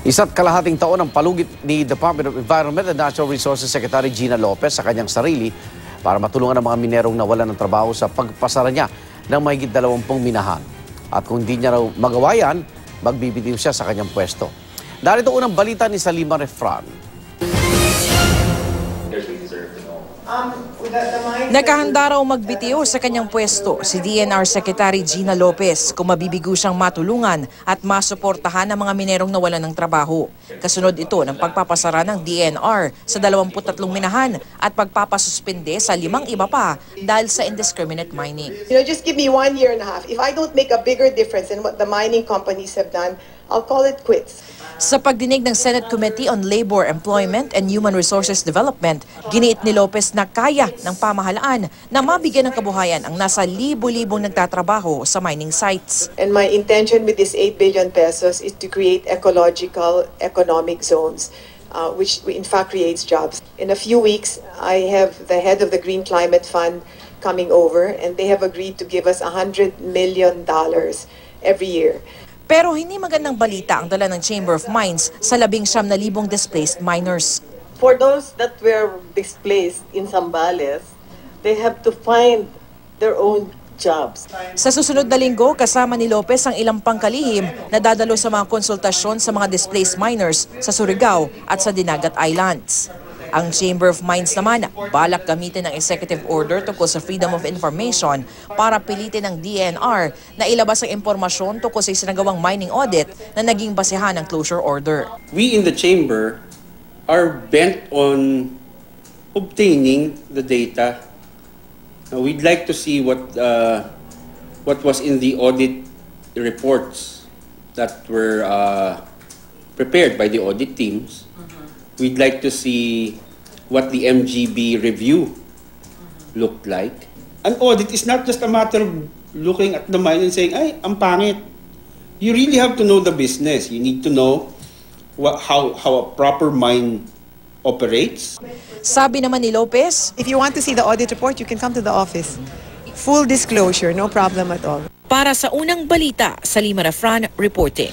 Isa't kalahating taon ang palugit ni Department of Environment and Natural Resources Secretary Gina Lopez sa kanyang sarili para matulungan ang mga minerong nawalan ng trabaho sa pagpasara niya ng mahigit 20 minahan. At kung di niya raw magawa yan, magbibitiw siya sa kanyang pwesto. Narito unang balita ni Salima Refran. Nakahanda raw magbitiw sa kanyang pwesto si DNR Secretary Gina Lopez kung mabibigo siyang matulungan at masuportahan ang mga minerong nawalan ng trabaho. Kasunod ito ng pagpapasara ng DNR sa 23 minahan at pagpapasuspende sa 5 iba pa dahil sa indiscriminate mining. Just give me 1.5 years. If I don't make a bigger difference in what the mining companies have done, I'll call it quits. Sa pagdinig ng Senate Committee on Labor, Employment and Human Resources Development, giniit ni Lopez na kaya ng pamahalaan na mabigyan ng kabuhayan ang nasa libo-libong nagtatrabaho sa mining sites. And my intention with this 8 billion pesos is to create ecological economic zones, which in fact creates jobs. In a few weeks, I have the head of the Green Climate Fund coming over, and they have agreed to give us $100 million every year. Pero hindi magandang balita ang dala ng Chamber of Mines sa 19,000 displaced miners. For those that were displaced in Zambales, they have to find their own jobs. Sa susunod na linggo, kasama ni Lopez ang ilang pangkalihim na dadalo sa mga konsultasyon sa mga displaced miners sa Surigao at sa Dinagat Islands. Ang Chamber of Mines naman, balak gamitin ng executive order tungkol sa freedom of information para pilitin ng DNR na ilabas ang impormasyon tungkol sa isinagawang mining audit na naging basehan ng closure order. We in the Chamber are bent on obtaining the data. We'd like to see what was in the audit reports that were prepared by the audit teams. We'd like to see what the MGB review looked like. An audit is not just a matter of looking at the mine and saying, ay, ang pangit. You really have to know the business. You need to know how a proper mine operates. Sabi naman ni Lopez, If you want to see the audit report, you can come to the office. Full disclosure, no problem at all. para sa unang balita, Salima Refran reporting.